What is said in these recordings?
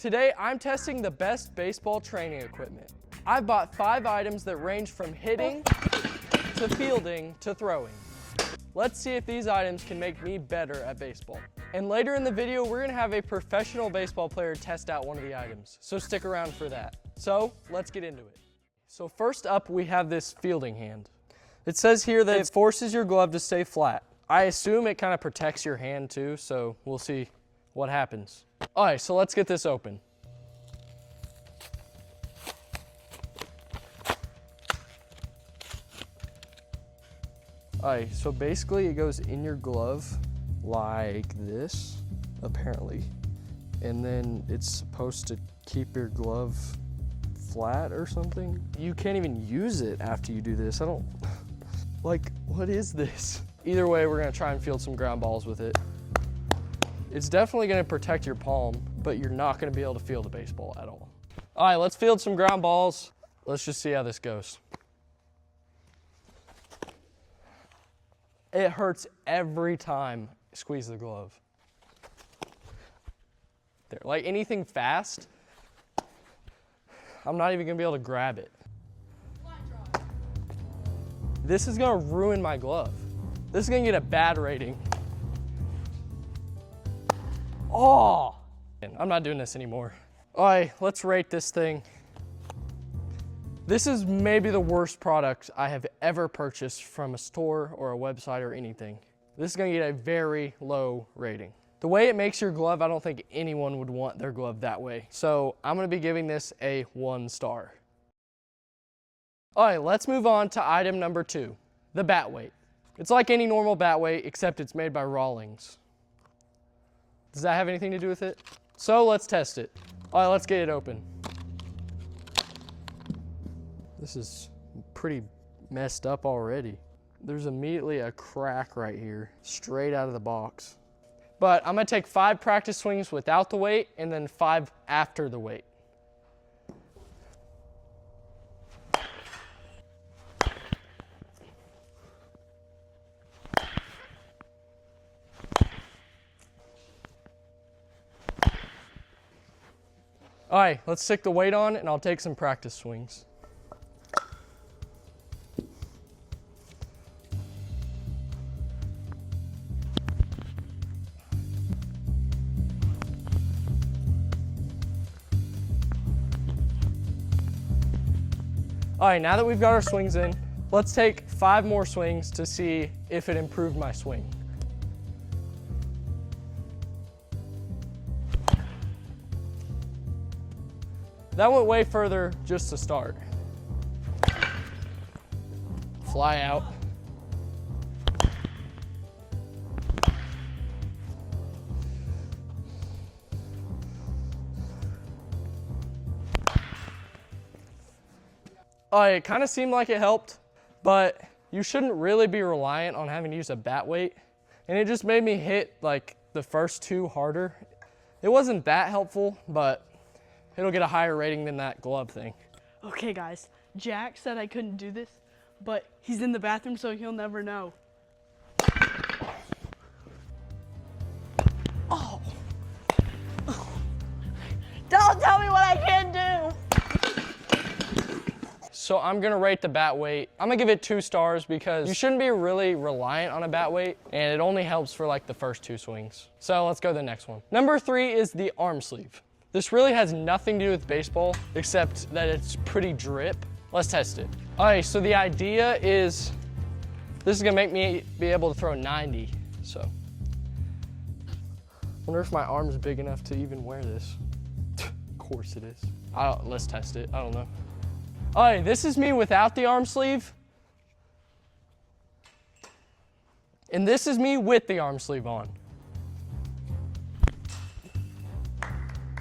Today, I'm testing the best baseball training equipment. I've bought 5 items that range from hitting, to fielding, to throwing. Let's see if these items can make me better at baseball. And later in the video, we're gonna have a professional baseball player test out one of the items, so stick around for that. So, let's get into it. So first up, we have this fielding hand. It says here that it forces your glove to stay flat. I assume it kind of protects your hand too, so we'll see what happens. All right, so let's get this open. All right, so basically it goes in your glove like this, apparently. And then it's supposed to keep your glove flat or something. You can't even use it after you do this. Like, what is this? Either way, we're gonna try and field some ground balls with it. It's definitely gonna protect your palm, but you're not gonna be able to field a baseball at all. All right, let's field some ground balls. Let's just see how this goes. It hurts every time I squeeze the glove. There, like anything fast, I'm not even gonna be able to grab it. This is gonna ruin my glove. This is gonna get a bad rating. Oh, I'm not doing this anymore. All right, let's rate this thing. This is maybe the worst product I have ever purchased from a store or a website or anything. This is gonna get a very low rating. The way it makes your glove, I don't think anyone would want their glove that way. So I'm gonna be giving this a 1 star. All right, let's move on to item number 2, the bat weight. It's like any normal bat weight, except it's made by Rawlings. Does that have anything to do with it? So let's test it. All right, let's get it open. This is pretty messed up already. There's immediately a crack right here, straight out of the box. But I'm gonna take 5 practice swings without the weight and then 5 after the weight. All right, let's stick the weight on and I'll take some practice swings. All right, now that we've got our swings in, let's take 5 more swings to see if it improved my swing. That went way further just to start. Fly out. It kind of seemed like it helped, but you shouldn't really be reliant on having to use a bat weight. And it just made me hit like the first 2 harder. It wasn't that helpful, but it'll get a higher rating than that glove thing. Okay guys, Jack said I couldn't do this, but he's in the bathroom so he'll never know. Oh. Don't tell me what I can do. So I'm gonna rate the bat weight. I'm gonna give it 2 stars because you shouldn't be really reliant on a bat weight and it only helps for like the first 2 swings. So let's go to the next one. Number 3 is the arm sleeve. This really has nothing to do with baseball except that it's pretty drip. Let's test it. All right, so the idea is this is gonna make me be able to throw 90, so. Wonder if my arm's big enough to even wear this. Of course it is. Let's test it, I don't know. All right, this is me without the arm sleeve. And this is me with the arm sleeve on.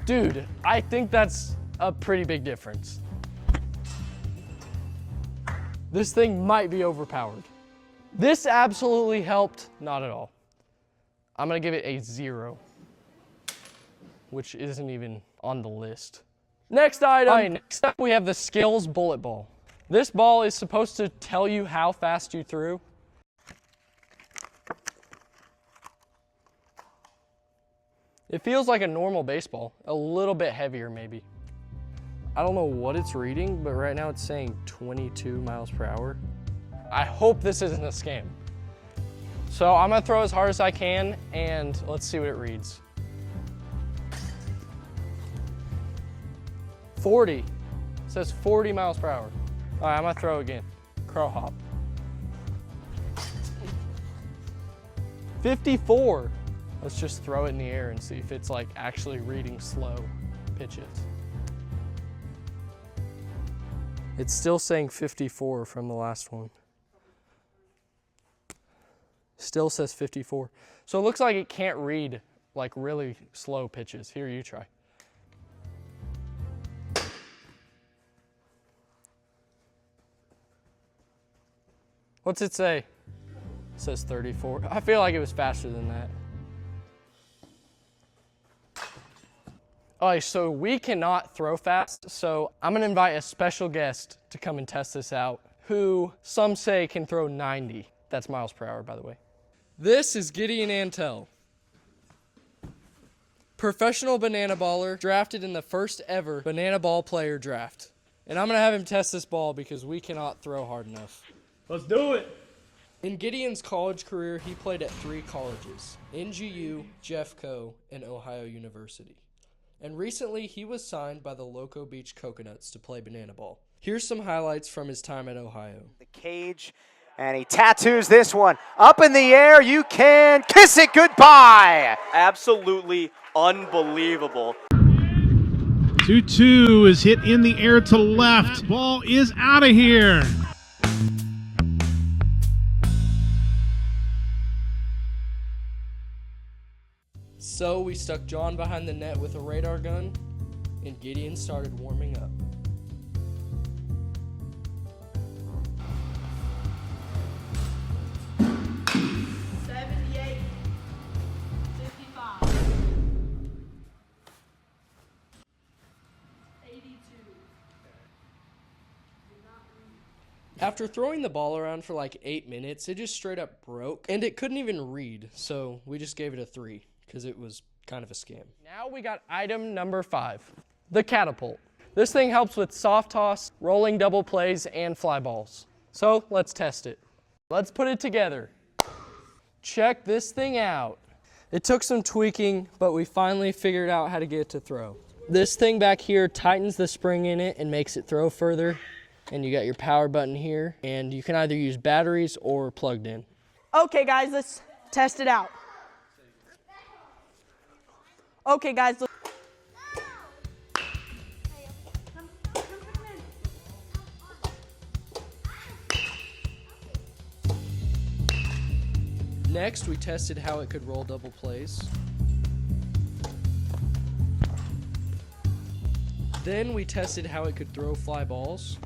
Dude, I think that's a pretty big difference. This thing might be overpowered. This absolutely helped, not at all. I'm gonna give it a 0, which isn't even on the list. Next item. All right, next up we have the Skills Bullet Ball. This ball is supposed to tell you how fast you threw. It feels like a normal baseball, a little bit heavier maybe. I don't know what it's reading, but right now it's saying 22 miles per hour. I hope this isn't a scam. So I'm gonna throw as hard as I can and let's see what it reads. 40, it says 40 miles per hour. All right, I'm gonna throw again, crow hop. 54. Let's just throw it in the air and see if it's like actually reading slow pitches. It's still saying 54 from the last one. Still says 54. So it looks like it can't read like really slow pitches. Here, you try. What's it say? It says 34. I feel like it was faster than that. All right, so we cannot throw fast, so I'm gonna invite a special guest to come and test this out, who some say can throw 90. That's miles per hour, by the way. This is Gideon Antle, professional banana baller, drafted in the first ever banana ball player draft. And I'm gonna have him test this ball because we cannot throw hard enough. Let's do it. In Gideon's college career, he played at 3 colleges, NGU, Jeffco, and Ohio University. And recently, he was signed by the Loco Beach Coconuts to play banana ball. Here's some highlights from his time at Ohio. The cage, and he tattoos this one. Up in the air, you can kiss it goodbye. Absolutely unbelievable. 2-2 is hit in the air to left. Ball is out of here. So we stuck John behind the net with a radar gun, and Gideon started warming up. After throwing the ball around for like 8 minutes, it just straight up broke, and it couldn't even read, so we just gave it a 3. Because it was kind of a scam. Now we got item number 5, the Catapult. This thing helps with soft toss, rolling double plays, and fly balls. So let's test it. Let's put it together. Check this thing out. It took some tweaking, but we finally figured out how to get it to throw. This thing back here tightens the spring in it and makes it throw further. And you got your power button here, and you can either use batteries or plugged in. Okay, guys, let's test it out. Okay, guys. Next, we tested how it could roll double plays. Then we tested how it could throw fly balls.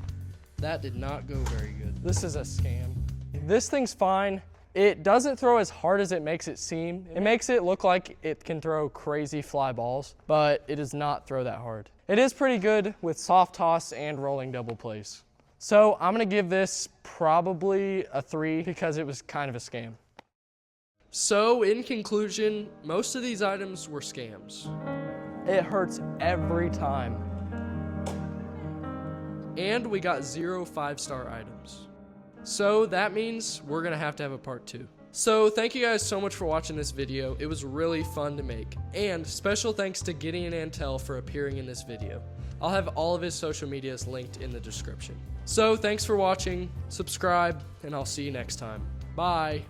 That did not go very good. This is a scam. This thing's fine. It doesn't throw as hard as it makes it seem. It makes it look like it can throw crazy fly balls, but it does not throw that hard. It is pretty good with soft toss and rolling double plays. So I'm gonna give this probably a 3 because it was kind of a scam. So in conclusion, most of these items were scams. It hurts every time. And we got 0 5-star items. So that means we're gonna have to have a part 2. So thank you guys so much for watching this video. It was really fun to make. And special thanks to Gideon Antle for appearing in this video. I'll have all of his social medias linked in the description. So thanks for watching, subscribe, and I'll see you next time. Bye.